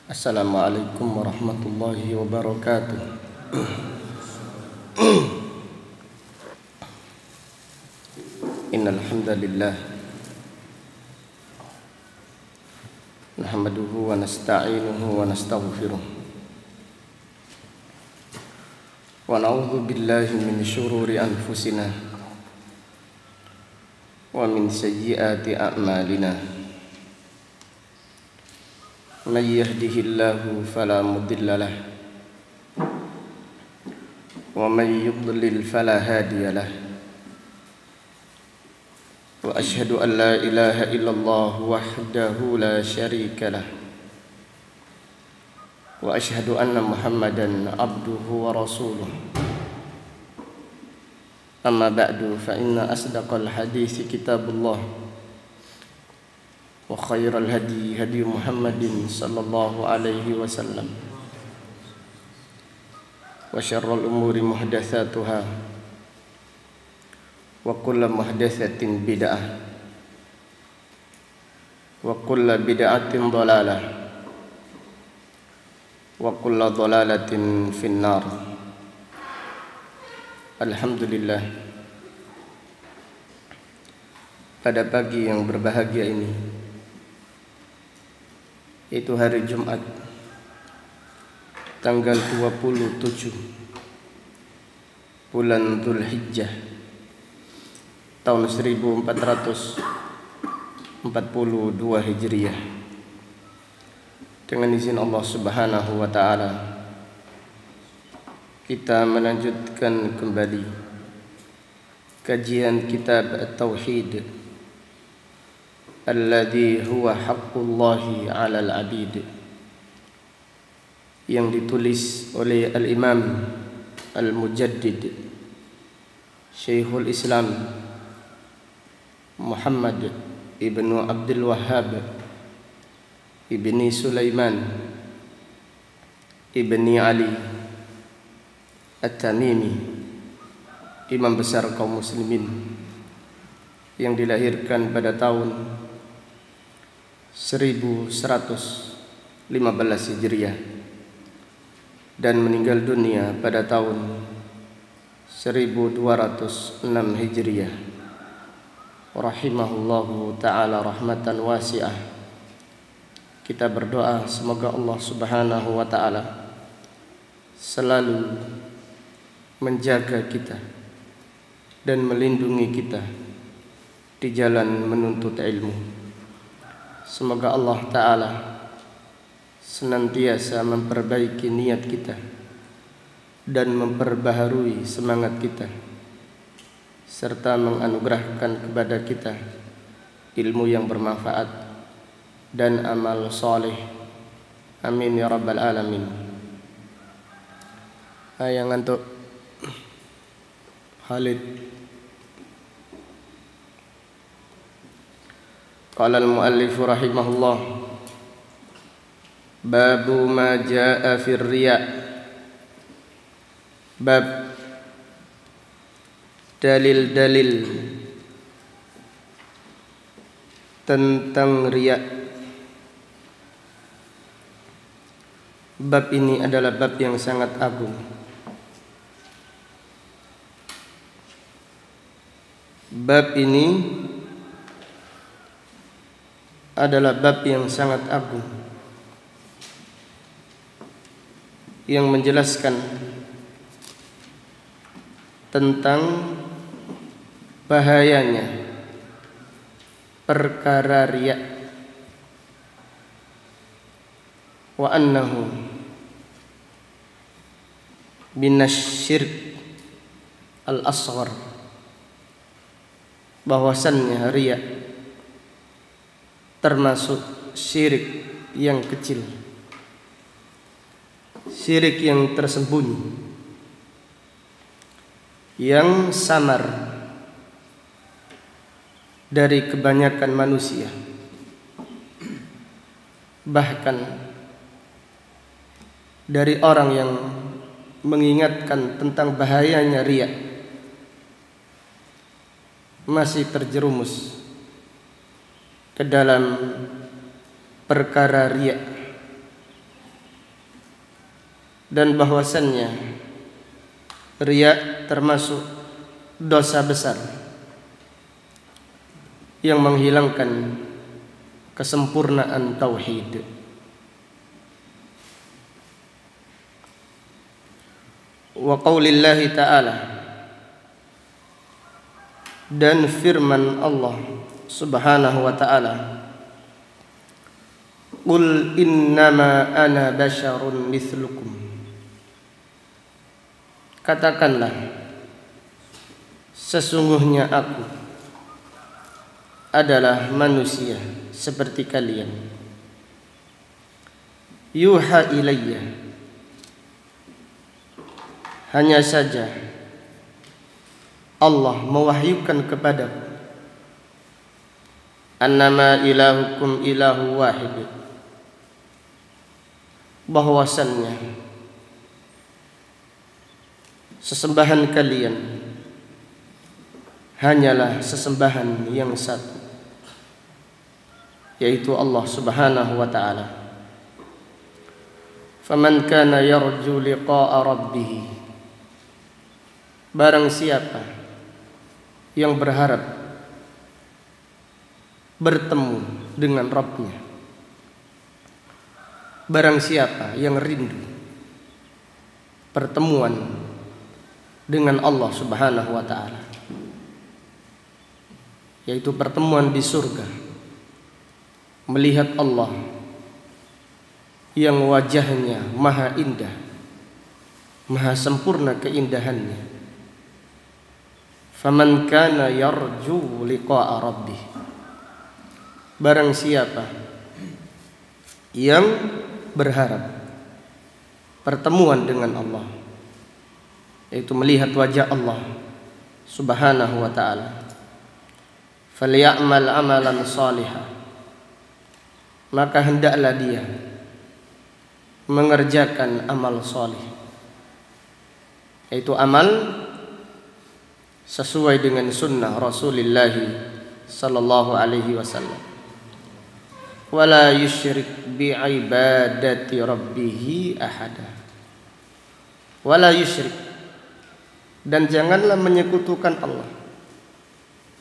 Assalamualaikum warahmatullahi wabarakatuh. Innal hamdalillah nahmaduhu wa nasta'inuhu wa nastaghfiruh wa na'udzu billahi min syururi anfusina wa min sayyiati a'malina. Man yahdihillahu fala mudilla lahu wa man yudlil fala hadiya lahu. Wa asyhadu an la ilaha illallah wahdahu la syarika lahu wa asyhadu anna Muhammadan abduhu wa rasuluh. Amma ba'du fa inna asdaqal hadits kitabullah wa khairal hadi hadi Muhammadin sallallahu alaihi wasallam wa syarrul umuri muhdatsatuha wa kullu muhdatsatin bid'ah wa kullu bid'atin dhalalah wa kullu dhalalatin finnar. Alhamdulillah, pada pagi yang berbahagia ini, itu hari Jumat tanggal 27 bulan Dzulhijjah tahun 1442 Hijriah. Dengan izin Allah Subhanahu wa taala, kita melanjutkan kembali kajian kitab At-Tauhid alladzi huwa haqqullahi 'alal 'abid, yang ditulis oleh Al-Imam Al-Mujaddid Syekhul Islam Muhammad ibnu Abdul Wahhab ibni Sulaiman ibni Ali At-Tamimi, imam besar kaum muslimin yang dilahirkan pada tahun 1115 Hijriah dan meninggal dunia pada tahun 1206 Hijriah. Rahimahullahu ta'ala rahmatan wasi'ah. Kita berdoa semoga Allah Subhanahu wa ta'ala selalu menjaga kita dan melindungi kita di jalan menuntut ilmu. Semoga Allah Ta'ala senantiasa memperbaiki niat kita dan memperbaharui semangat kita, serta menganugerahkan kepada kita ilmu yang bermanfaat dan amal soleh. Amin ya rabbal alamin. Yang ngantuk Khalid. Qala al-muallif rahimahullah, babu ma jaa fir riya, bab dalil-dalil tentang riya. Bab ini adalah bab yang sangat agung. Bab ini adalah bab yang sangat agung yang menjelaskan tentang bahayanya perkara riya, wa annahu minasyirk al-asghar, bahwasannya riya termasuk syirik yang kecil, syirik yang tersembunyi, yang samar dari kebanyakan manusia. Bahkan dari orang yang mengingatkan tentang bahayanya riya masih terjerumus ke dalam perkara riya dan bahwasannya riya termasuk dosa besar yang menghilangkan kesempurnaan tauhid. Wa qaulillahi ta'ala, dan firman Allah Subhanahu wa ta'ala, qul innama ana basyarun mithlukum, katakanlah sesungguhnya aku adalah manusia seperti kalian. Yuha ilayya, hanya saja Allah mewahyukan kepadaku, annama ilahukum ilahu wahid, bahwasannya sesembahan kalian hanyalah sesembahan yang satu, yaitu Allah Subhanahu wa ta'ala. Faman kana yarju liqa'a rabbih, barang siapa yang berharap bertemu dengan Rabbnya, barang siapa yang rindu pertemuan dengan Allah Subhanahu wa ta'ala, yaitu pertemuan di surga, melihat Allah yang wajahnya maha indah, maha sempurna keindahannya. Faman kana yarju liqa'a rabbih, barang siapa yang berharap pertemuan dengan Allah, yaitu melihat wajah Allah Subhanahu wa ta'ala, falyamal amalan salihah, maka hendaklah dia mengerjakan amal salih, yaitu amal sesuai dengan sunnah Rasulullah sallallahu alaihi wasallam. Wala yusyrik bi'ibadati rabbih ahada, wala yusyrik, dan janganlah menyekutukan Allah,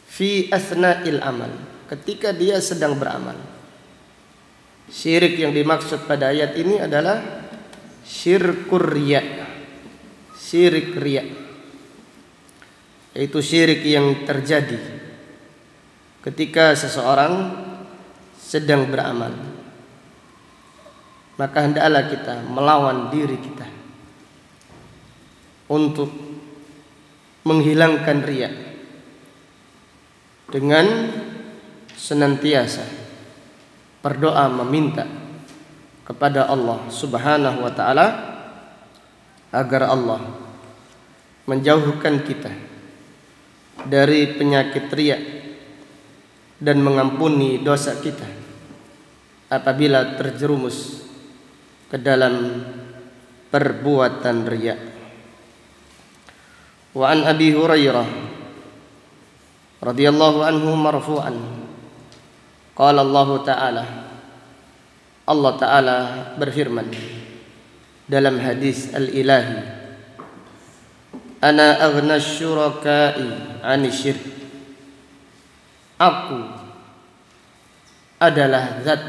fi asna'il amal, ketika dia sedang beramal. Syirik yang dimaksud pada ayat ini adalah syirkur riya, syirik riya, yaitu syirik yang terjadi ketika seseorang sedang beramal. Maka hendaklah kita melawan diri kita untuk menghilangkan riya dengan senantiasa berdoa meminta kepada Allah Subhanahu wa ta'ala agar Allah menjauhkan kita dari penyakit riya dan mengampuni dosa kita apabila terjerumus ke dalam perbuatan riya. Wa an Abi Hurairah radhiyallahu anhu marfu'an, qala Allah ta'ala, Allah ta'ala berfirman dalam hadis al-ilahi, ana aghna syuraka'i 'ani syirk, aku adalah zat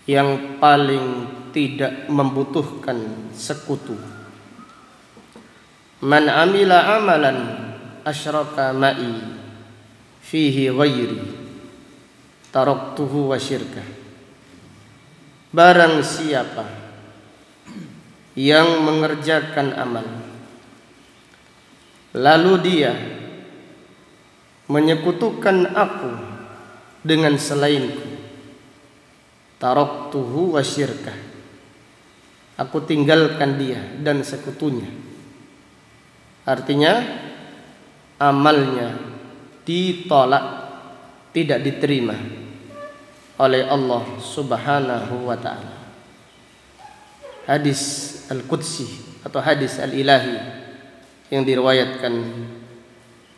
yang paling tidak membutuhkan sekutu. Man amila amalan asyraka ma'i fihi ghairi taraktuhu wa syirkah, barang siapa yang mengerjakan amal lalu dia menyekutukan aku dengan selainku, taraktuhu wa syirkah, aku tinggalkan dia dan sekutunya. Artinya amalnya ditolak, tidak diterima oleh Allah Subhanahu wa ta'ala. Hadis al-Qudsi atau hadis al-ilahi yang diriwayatkan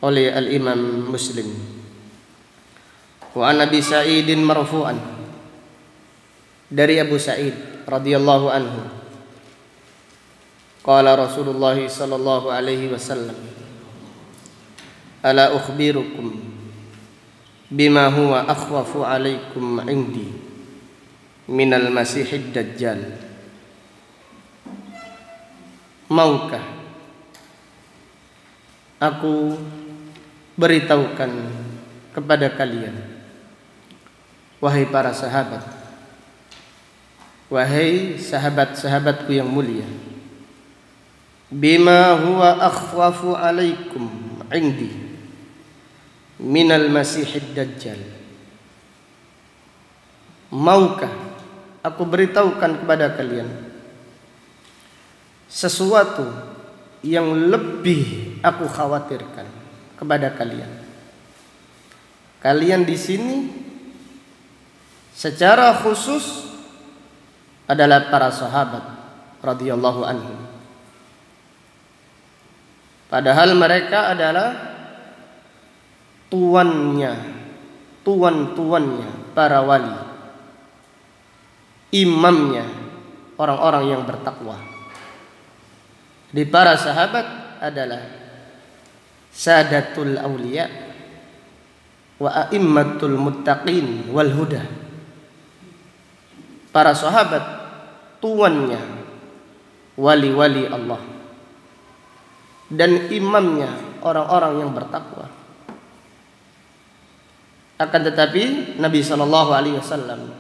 oleh al-Imam Muslim. Wa an Abi Sa'idin marfu'an, dari Abu Sa'id radhiyallahu anhu, Qala Rasulullah sallallahu alaihi wasallam, ala ukhbirukum bima huwa akhwafu alaikum indi minal masihid dajjal. Maukah aku beritahukan kepada kalian, wahai para sahabat, wahai sahabat-sahabatku yang mulia, bima huwa akhwafu alaikum indi minal masihid dajjal. Maukah aku beritahukan kepada kalian sesuatu yang lebih aku khawatirkan kepada kalian. Kalian di sini secara khusus adalah para sahabat radhiyallahu anhum. Padahal mereka adalah tuan-tuannya para wali, imamnya orang-orang yang bertakwa. Di para sahabat adalah sadatul auliya wa a'immatul muttaqin wal huda. Para sahabat tuannya wali-wali Allah dan imamnya orang-orang yang bertakwa. Akan tetapi Nabi SAW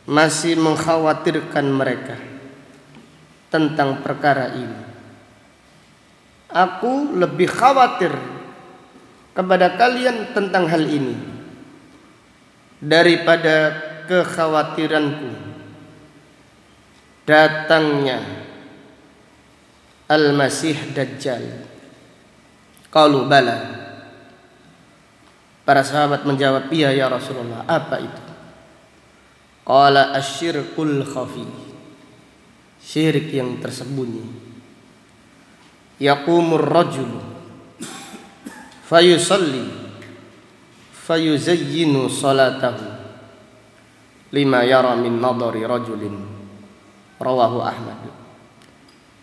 masih mengkhawatirkan mereka tentang perkara ini. Aku lebih khawatir kepada kalian tentang hal ini daripada kekhawatiranku datangnya Al-Masih Dajjal. Qalu bala. Para sahabat menjawab, iya ya Rasulullah. Apa itu? Qala asyirkul khafi, syirik yang tersembunyi. Yaqumur rajul fayusalli fayuzayyinu salatahu lima yara min nadari rajulin. Rawahu Ahmad.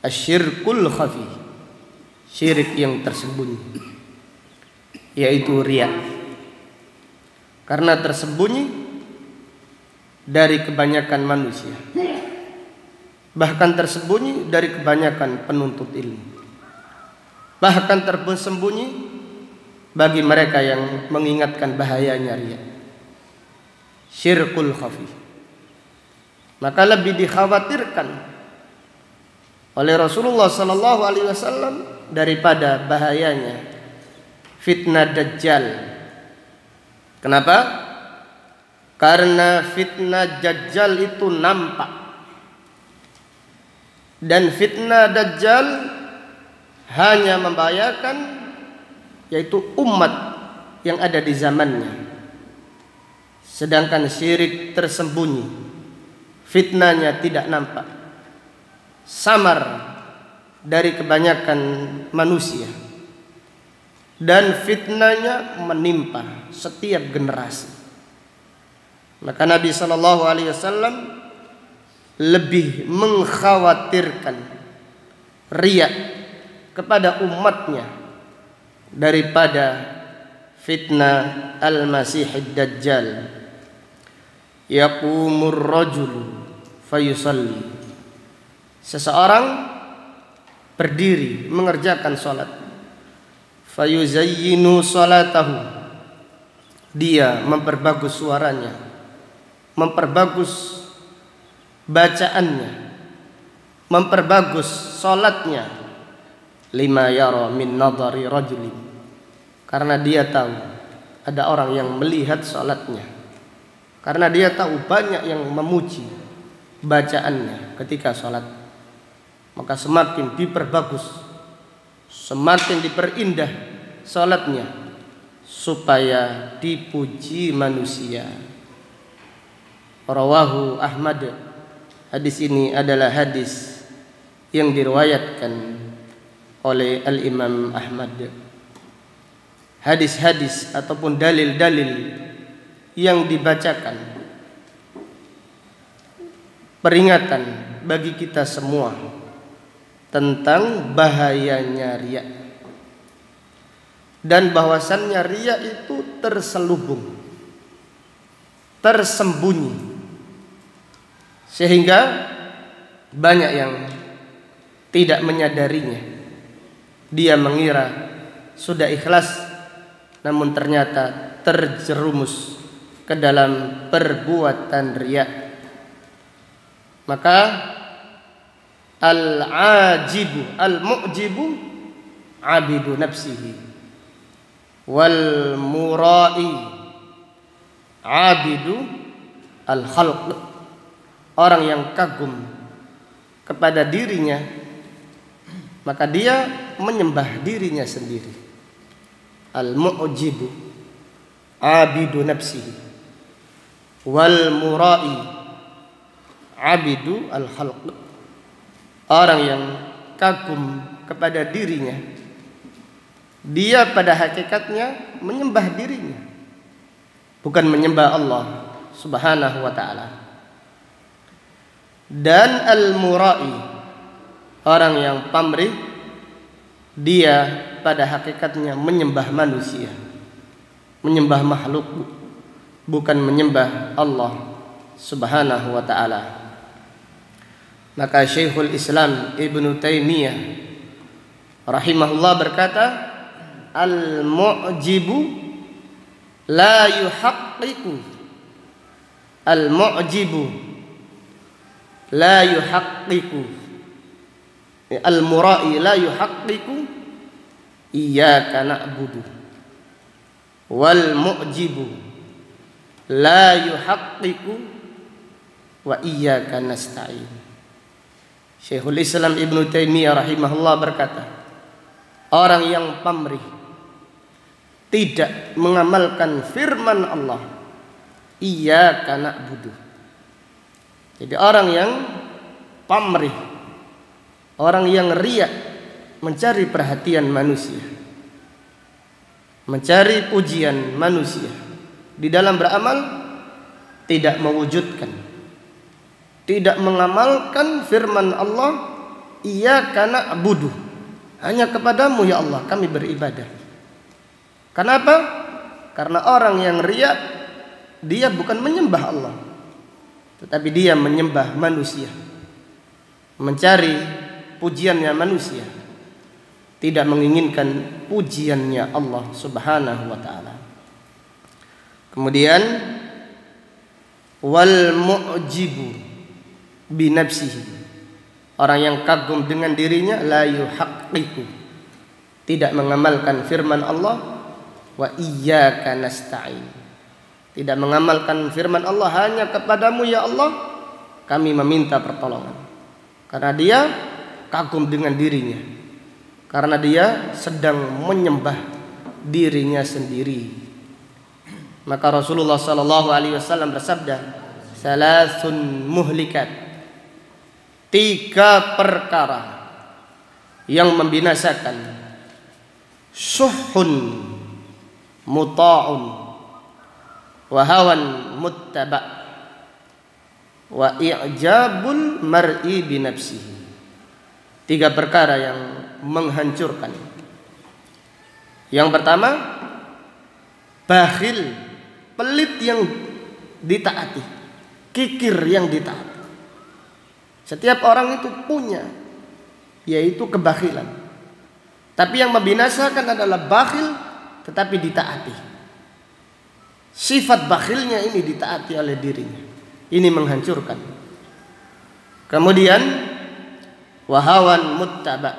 Asyirkul khafi, syirik yang tersembunyi, yaitu riya. Karena tersembunyi dari kebanyakan manusia, bahkan tersembunyi dari kebanyakan penuntut ilmu, bahkan tersembunyi bagi mereka yang mengingatkan bahayanya riya. Syirkul khafi, maka lebih dikhawatirkan oleh Rasulullah sallallahu alaihi wasallam daripada bahayanya fitnah Dajjal. Kenapa? Karena fitnah Dajjal itu nampak, dan fitnah Dajjal hanya membahayakan yaitu umat yang ada di zamannya. Sedangkan syirik tersembunyi, fitnahnya tidak nampak, samar dari kebanyakan manusia, dan fitnahnya menimpa setiap generasi. Maka Nabi SAW lebih mengkhawatirkan riya kepada umatnya daripada fitnah Al-Masihid Dajjal. Yaqumur rajul fayusalli, seseorang berdiri mengerjakan salat, fayuzayyinu salatahu, dia memperbagus suaranya, memperbagus bacaannya, memperbagus salatnya, lima yara min nadari rajulin, karena dia tahu ada orang yang melihat salatnya, karena dia tahu banyak yang memuji bacaannya ketika salat. Maka semakin diperbagus, semakin diperindah salatnya supaya dipuji manusia. Rawahu Ahmad. Hadis ini adalah hadis yang diriwayatkan oleh Al-Imam Ahmad. Hadis-hadis ataupun dalil-dalil yang dibacakan peringatan bagi kita semua tentang bahayanya riya dan bahwasannya riya itu terselubung, tersembunyi, sehingga banyak yang tidak menyadarinya. Dia mengira sudah ikhlas, namun ternyata terjerumus ke dalam perbuatan riya. Maka al-ajibu al-mu'jibu abidu nafsihi wal murai abidu al-khalq. Orang yang kagum kepada dirinya, maka dia menyembah dirinya sendiri. Al-mu'jibu abidu nafsihi wal murai abidu al-khalq. Orang yang kagum kepada dirinya, dia pada hakikatnya menyembah dirinya, bukan menyembah Allah Subhanahu wa ta'ala. Dan al-murai, orang yang pamrih, dia pada hakikatnya menyembah manusia, menyembah makhluk, bukan menyembah Allah Subhanahu wa ta'ala. Maka Syekhul Islam Ibnu Taimiyah rahimahullah berkata, al-mu'jibu la yuhaqqiqu, al-mu'jibu la yuhaqqiqu, al-murai la yuhaqqiqu iyyaka na'budu, wal mu'jibu la yuhaqqiqu wa iyyaka nasta'in. Syekhul Islam Ibnu Taimiyah rahimahullah berkata, orang yang pamrih tidak mengamalkan firman Allah, iyyaka na'budu. Jadi orang yang pamrih, orang yang riya, mencari perhatian manusia, mencari pujian manusia, di dalam beramal tidak mewujudkan, tidak mengamalkan firman Allah, iyyaka na'budu, hanya kepadamu ya Allah kami beribadah. Kenapa? Karena orang yang riya, dia bukan menyembah Allah, tetapi dia menyembah manusia, mencari pujiannya manusia, tidak menginginkan pujiannya Allah Subhanahu wa ta'ala. Kemudian wal mu'jibu binafsihi, orang yang kagum dengan dirinya, la yuhaqqiqu, tidak mengamalkan firman Allah, wa iyyaka nasta'in, tidak mengamalkan firman Allah, hanya kepadamu ya Allah kami meminta pertolongan. Karena dia kagum dengan dirinya, karena dia sedang menyembah dirinya sendiri. Maka Rasulullah sallallahu alaihi wasallam bersabda, salasun muhlikat, 3 perkara yang membinasakan, suhun muta'un wa hawan muttaba wa i'jabul mar'i binafsihi. 3 perkara yang menghancurkan. Yang pertama, bakhil, pelit yang ditaati, kikir yang ditaati. Setiap orang itu punya, yaitu kebakhilan. Tapi yang membinasakan adalah bakhil tetapi ditaati. Sifat bakhilnya ini ditaati oleh dirinya, ini menghancurkan. Kemudian wahawan muttaba,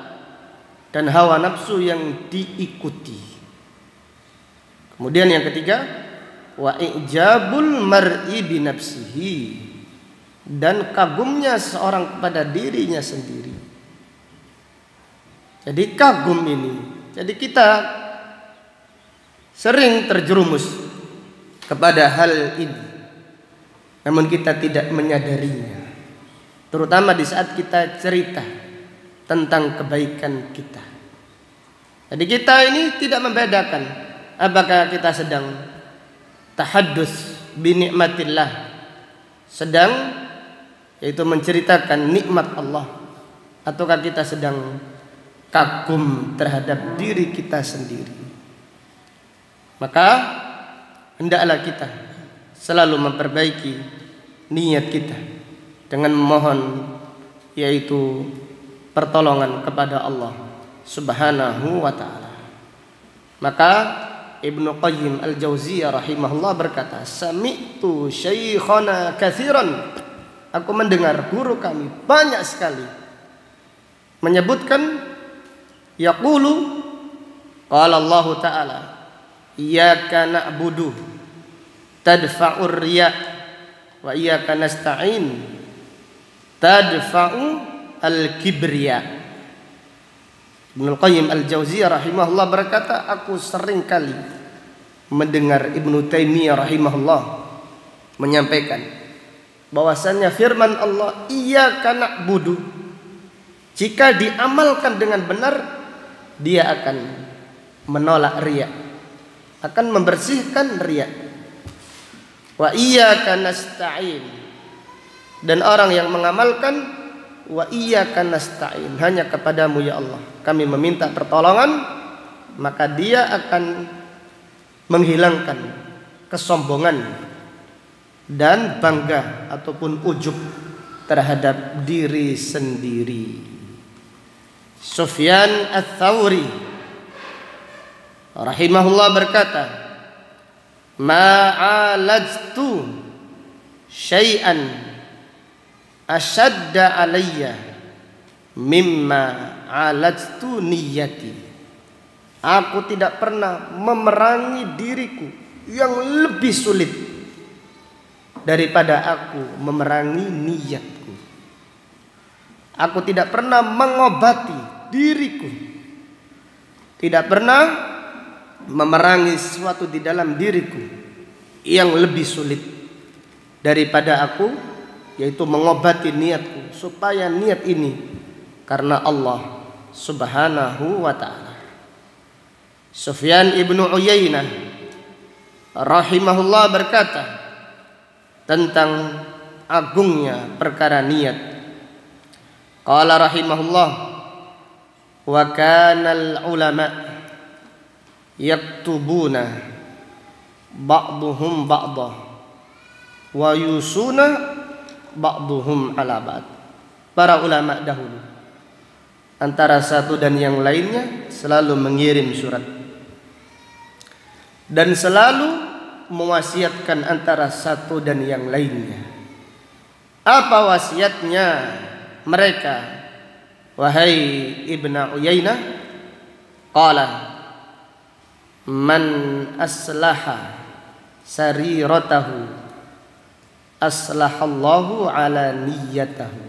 dan hawa nafsu yang diikuti. Kemudian yang ketiga, wa ijabul mar'i binafsihi, dan kagumnya seorang kepada dirinya sendiri. Jadi kagum ini, jadi kita sering terjerumus kepada hal ini, namun kita tidak menyadarinya, terutama di saat kita cerita tentang kebaikan kita. Jadi kita ini tidak membedakan apakah kita sedang tahaddus bi nikmatillah, sedang yaitu menceritakan nikmat Allah, ataukah kita sedang kagum terhadap diri kita sendiri? Maka hendaklah kita selalu memperbaiki niat kita dengan memohon, yaitu pertolongan kepada Allah Subhanahu wa ta'ala. Maka Ibnu Qayyim Al-Jauziyah rahimahullah berkata, sami'tu syekhana katsiran, aku mendengar guru kami banyak sekali menyebutkan, yaqulu qala Allah ta'ala iyyaka na'budu tadfa'ur riya wa iyyaka nasta'in tadfa'u al-kibriya. Ibnu Qayyim Al-Jauziyah rahimahullah berkata, aku sering kali mendengar Ibnu Taimiyah rahimahullah menyampaikan bahwasannya firman Allah iyyaka na'budu, jika diamalkan dengan benar dia akan menolak riya, akan membersihkan riya. Wa iyyaka nasta'in, dan orang yang mengamalkan wa iyyaka nasta'in, hanya kepadamu ya Allah kami meminta pertolongan, maka dia akan menghilangkan kesombongan dan bangga ataupun ujub terhadap diri sendiri. Sufyan Ats-Tsauri rahimahullah berkata, ma'alajtu syai'an ashadda alayya mimma alajtu niyati. Aku tidak pernah memerangi diriku yang lebih sulit daripada aku memerangi niatku. Aku tidak pernah mengobati diriku, tidak pernah memerangi sesuatu di dalam diriku yang lebih sulit daripada aku, yaitu mengobati niatku supaya niat ini karena Allah Subhanahu wa ta'ala. Sufyan ibnu Uyainah rahimahullah berkata tentang agungnya perkara niat. Qala rahimahullah, wa kanal ulama yaktubuna ba'duhum ba'dah wa yusuna ba'duhum ala ba'd. Para ulama dahulu antara satu dan yang lainnya selalu mengirim surat dan selalu mewasiatkan antara satu dan yang lainnya. Apa wasiatnya mereka? Wahai Ibnu Uyainah, qala man aslaha sariratahu aslahallahu ala niyyatahu.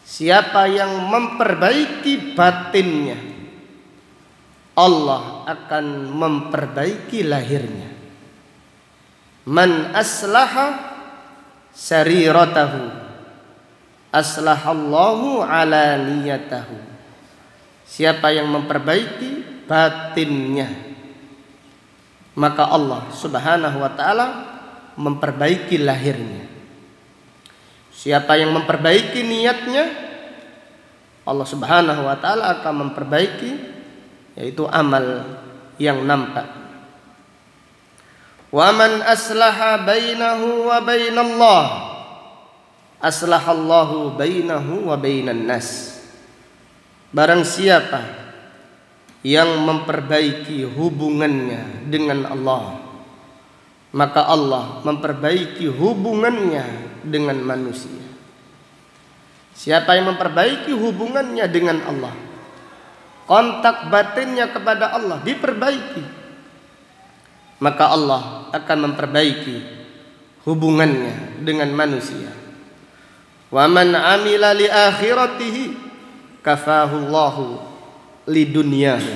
Siapa yang memperbaiki batinnya, Allah akan memperbaiki lahirnya. Man aslaha sariratahu aslahallahu ala niyyatahu. Siapa yang memperbaiki batinnya, maka Allah Subhanahu wa ta'ala memperbaiki lahirnya. Siapa yang memperbaiki niatnya, Allah Subhanahu wa ta'ala akan memperbaiki, yaitu amal yang nampak. Wa man aslaha bainahu wa bainallah aslahallahu bainahu wa bainan nas. Barang siapa yang memperbaiki hubungannya dengan Allah, maka Allah memperbaiki hubungannya dengan manusia. Siapa yang memperbaiki hubungannya dengan Allah, kontak batinnya kepada Allah diperbaiki, maka Allah akan memperbaiki hubungannya dengan manusia. Wa man amila li akhiratihi kafahu Allahu li dunyahu.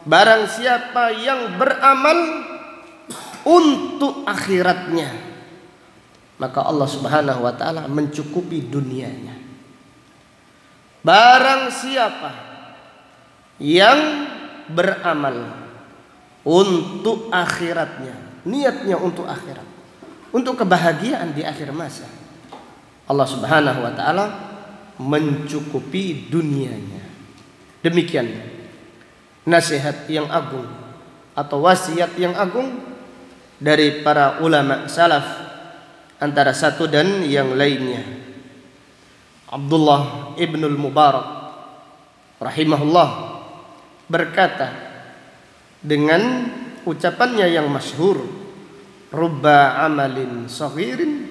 Barang siapa yang beramal untuk akhiratnya, maka Allah Subhanahu wa ta'ala mencukupi dunianya. Barang siapa yang beramal untuk akhiratnya, niatnya untuk akhirat, untuk kebahagiaan di akhir masa, Allah Subhanahu wa ta'ala mencukupi dunianya. Demikian nasihat yang agung atau wasiat yang agung dari para ulama salaf antara satu dan yang lainnya. Abdullah ibnul Mubarak rahimahullah berkata dengan ucapannya yang masyhur, rubba amalin saghirin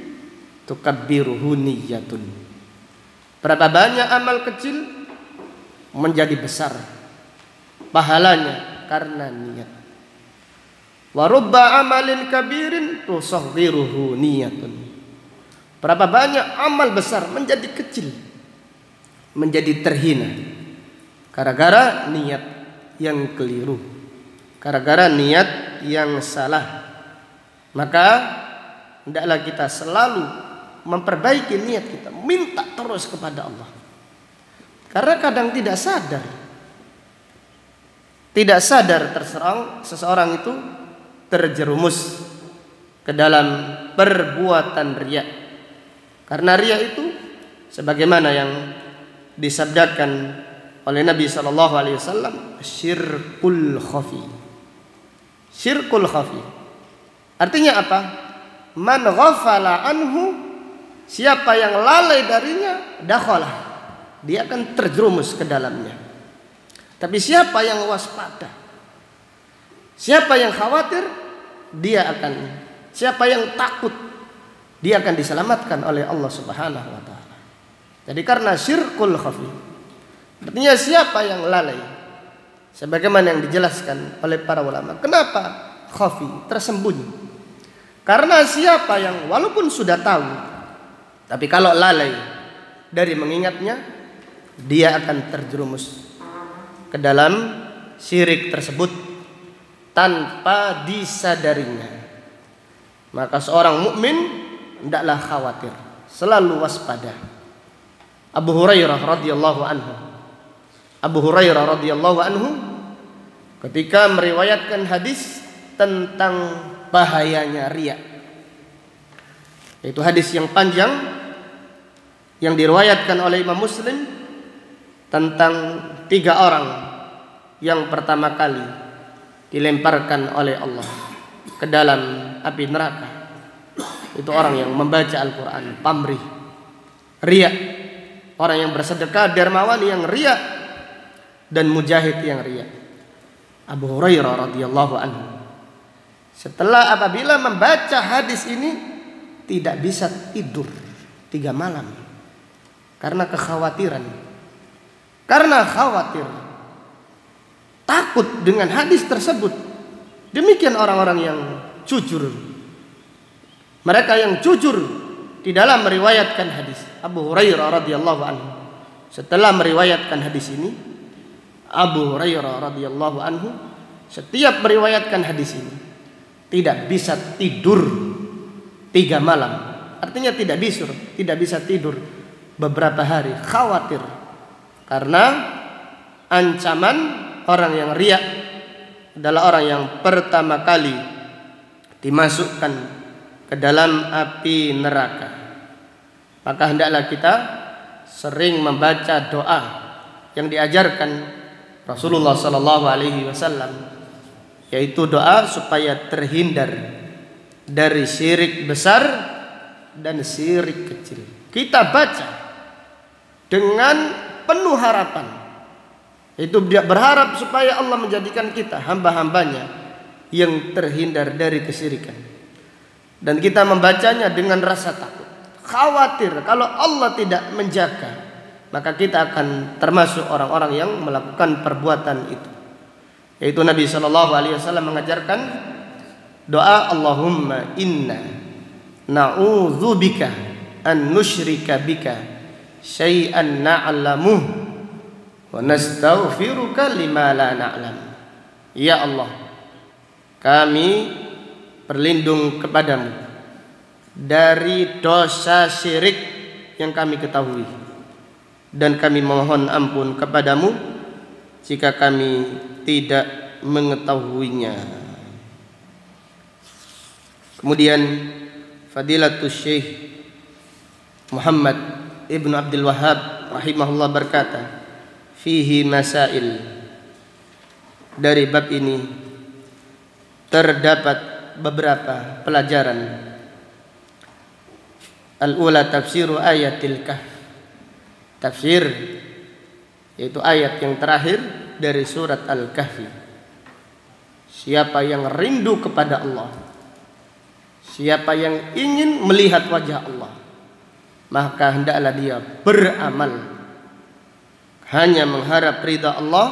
tukabbiruhu niyyatun. Berapa banyak amal kecil menjadi besar pahalanya karena niat. Wa rubba amalin kabirin tusaghiruhu niyyatun. Berapa banyak amal besar menjadi kecil, menjadi terhina gara-gara niat yang keliru, gara-gara niat yang salah. Maka hendaklah kita selalu memperbaiki niat kita, minta terus kepada Allah. Karena kadang tidak sadar seseorang itu terjerumus ke dalam perbuatan riya. Karena riya itu sebagaimana yang disabdakan oleh Nabi sallallahu alaihi wasallam, syirkul khafi. Syirkul khafi. Artinya apa? Man ghafala anhu, siapa yang lalai darinya, dakhalah, dia akan terjerumus ke dalamnya. Tapi siapa yang waspada, siapa yang khawatir, siapa yang takut, dia akan diselamatkan oleh Allah Subhanahu wa taala. Jadi karena syirkul khafi, artinya siapa yang lalai, sebagaimana yang dijelaskan oleh para ulama. Kenapa khafi, tersembunyi? Karena siapa yang walaupun sudah tahu, tapi kalau lalai dari mengingatnya, dia akan terjerumus ke dalam syirik tersebut tanpa disadarinya. Maka seorang mukmin hendaklah khawatir, selalu waspada. Abu Hurairah radhiyallahu anhu ketika meriwayatkan hadis tentang bahayanya riya, yaitu hadis yang panjang yang diriwayatkan oleh Imam Muslim tentang 3 orang yang pertama kali dilemparkan oleh Allah ke dalam api neraka. Itu orang yang membaca Al-Quran pamrih, riya, orang yang bersedekah dermawan yang riya, dan mujahid yang riya. Abu Hurairah radhiyallahu anhu apabila membaca hadis ini tidak bisa tidur 3 malam karena kekhawatiran. Karena khawatir, takut dengan hadis tersebut. Demikian orang-orang yang jujur, mereka yang jujur di dalam meriwayatkan hadis. Abu Hurairah radhiyallahu anhu setelah meriwayatkan hadis ini, Abu Hurairah radhiyallahu anhu setiap meriwayatkan hadis ini tidak bisa tidur 3 malam. Artinya tidak bisa tidur beberapa hari, khawatir. Karena ancaman orang yang riya adalah orang yang pertama kali dimasukkan ke dalam api neraka. Maka hendaklah kita sering membaca doa yang diajarkan Rasulullah sallallahu alaihi wasallam, yaitu doa supaya terhindar dari syirik besar dan syirik kecil. Kita baca dengan penuh harapan, itu dia berharap supaya Allah menjadikan kita hamba-hambanya yang terhindar dari kesyirikan. Dan kita membacanya dengan rasa takut, khawatir kalau Allah tidak menjaga, maka kita akan termasuk orang-orang yang melakukan perbuatan itu. Yaitu Nabi SAW mengajarkan doa, Allahumma inna na'udzubika an nusyrika bika syai'an na'lamuh wa nastaghfiruka lima la na'lam. Ya Allah, kami berlindung kepadamu dari dosa syirik yang kami ketahui, dan kami mohon ampun kepadamu jika kami tidak mengetahuinya. Kemudian Fadilatul Syekh Muhammad Ibn Abdul Wahhab rahimahullah berkata, fihi masail, dari bab ini terdapat beberapa pelajaran. Al-ula tafsiru ayatil kahf, tafsir yaitu ayat yang terakhir dari surat Al-Kahfi. Siapa yang rindu kepada Allah, siapa yang ingin melihat wajah Allah, maka hendaklah dia beramal hanya mengharap ridha Allah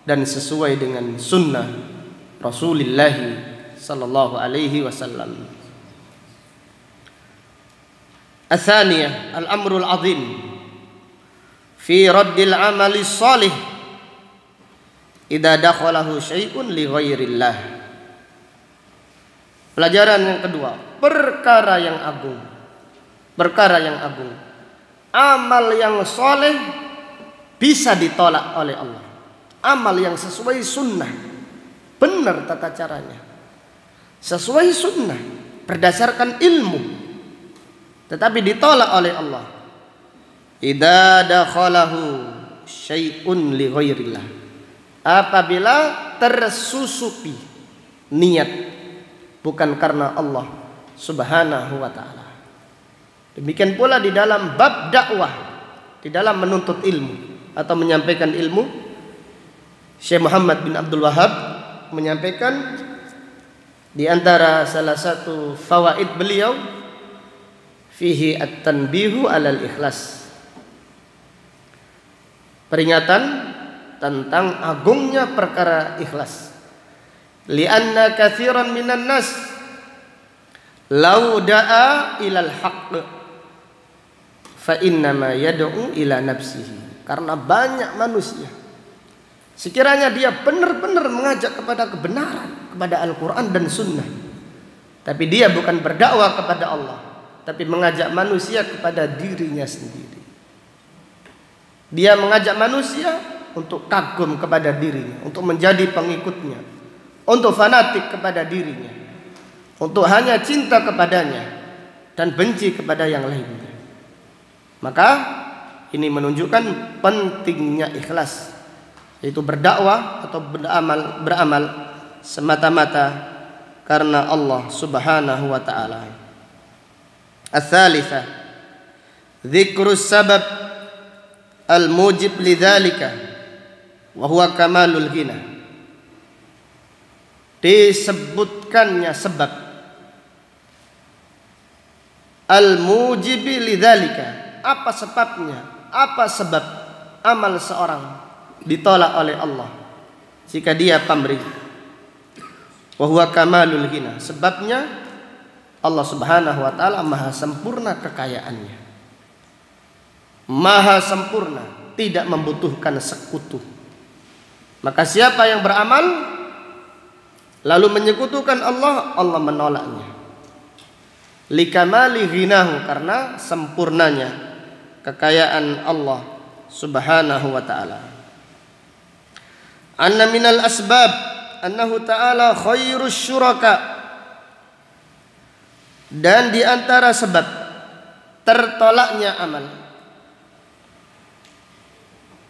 dan sesuai dengan sunnah Rasulullah sallallahu alaihi wasallam. Atsaniyah al-amrul azim fi raddil amali salih idza dakhalahu syai'un li ghairillah. Pelajaran yang kedua, perkara yang agung. Perkara yang agung. Amal yang soleh bisa ditolak oleh Allah. Amal yang sesuai sunnah, benar tata caranya, sesuai sunnah, berdasarkan ilmu, tetapi ditolak oleh Allah. Idza dakhalahu syai'un li ghairillah, apabila tersusupi niat bukan karena Allah Subhanahu wa ta'ala. Demikian pula di dalam bab dakwah, di dalam menuntut ilmu atau menyampaikan ilmu, Syekh Muhammad bin Abdul Wahab menyampaikan di antara salah satu fawaid beliau, fihi at-tanbihu alal ikhlas, peringatan tentang agungnya perkara ikhlas. Lianna katsiran minan nas law da'a ilal haqq fa innama yad'u ila nafsihi. Karena banyak manusia, sekiranya dia benar-benar mengajak kepada kebenaran, kepada Al-Quran dan Sunnah, tapi dia bukan berdakwah kepada Allah, tapi mengajak manusia kepada dirinya sendiri. Dia mengajak manusia untuk kagum kepada dirinya, untuk menjadi pengikutnya, untuk fanatik kepada dirinya, untuk hanya cinta kepadanya dan benci kepada yang lainnya. Maka ini menunjukkan pentingnya ikhlas, yaitu berdakwah atau beramal semata-mata karena Allah Subhanahu wa ta'ala. Ats-tsalitsah dzikrus sabab al-mujib lidzalika wa huwa kamalul ghina. Disebutkannya sebab al-mujib lidzalika. Apa sebabnya? Apa sebab amal seorang ditolak oleh Allah jika dia pamrih? Wa huwa kamalul ghina. Sebabnya Allah Subhanahu wa ta'ala maha sempurna kekayaannya, maha sempurna, tidak membutuhkan sekutu. Maka siapa yang beramal lalu menyekutukan Allah, Allah menolaknya. Likamali ghinahu, karena sempurnanya kekayaan Allah Subhanahu wa ta'ala. Anna minal asbab annahu ta'ala khairus syuraka, dan di antara sebab tertolaknya amal,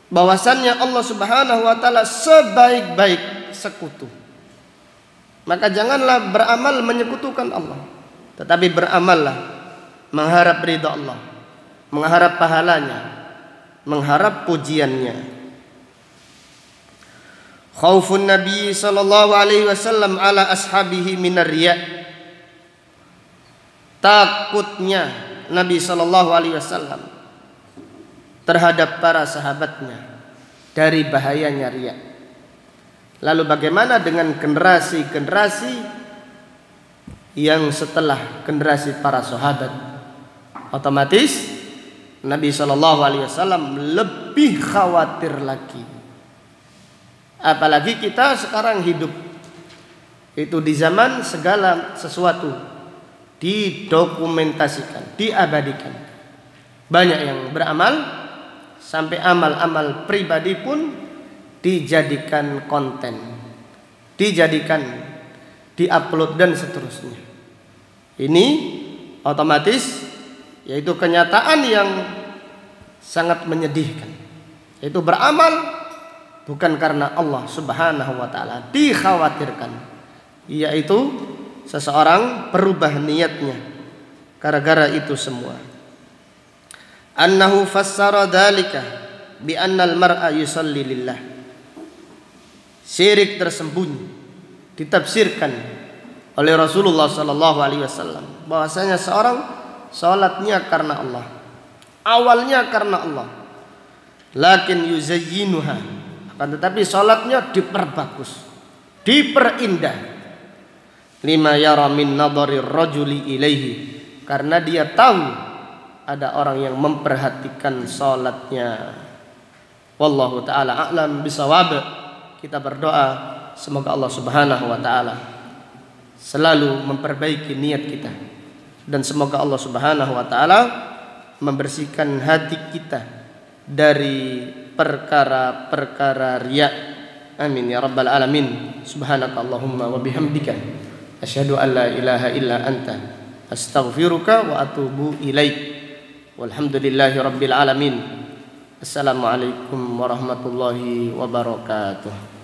bahwasannya Allah Subhanahu wa ta'ala sebaik-baik sekutu. Maka janganlah beramal menyekutukan Allah, tetapi beramallah mengharap ridha Allah, mengharap pahalanya, mengharap pujiannya. Khaufun Nabi sallallahu alaihi wasallam ala ashabihi minar riya. Takutnya Nabi sallallahu alaihi wasallam terhadap para sahabatnya dari bahayanya riya. Lalu bagaimana dengan generasi-generasi yang setelah generasi para sahabat? Otomatis Nabi SAW lebih khawatir lagi. Apalagi kita sekarang hidup itu di zaman segala sesuatu didokumentasikan, diabadikan. Banyak yang beramal sampai amal-amal pribadi pun dijadikan konten, dijadikan diupload dan seterusnya. Ini otomatis yaitu kenyataan yang sangat menyedihkan. Itu beramal bukan karena Allah Subhanahu wa taala, dikhawatirkan, yaitu seseorang berubah niatnya gara-gara itu semua. Annahu fassara dzalika bi annal mar'a yusalli lillah. Syirik tersembunyi ditafsirkan oleh Rasulullah sallallahu alaihi wasallam bahwasanya seorang salatnya karena Allah, awalnya karena Allah, lakin yuzayyinuha, akan tetapi salatnya diperbagus, diperindah, lima yara min nadharir rajuli ilaihi, karena dia tahu ada orang yang memperhatikan salatnya. Wallahu taala a'lam bisawab. Kita berdoa semoga Allah Subhanahu wa taala selalu memperbaiki niat kita, dan semoga Allah Subhanahu wa taala membersihkan hati kita dari perkara-perkara riya. Amin ya rabbal alamin. Subhanakallahumma wa bihamdika asyhadu an la ilaha illa anta astaghfiruka wa atubu ilaik. Walhamdulillahi rabbil alamin. Assalamualaikum warahmatullahi wabarakatuh.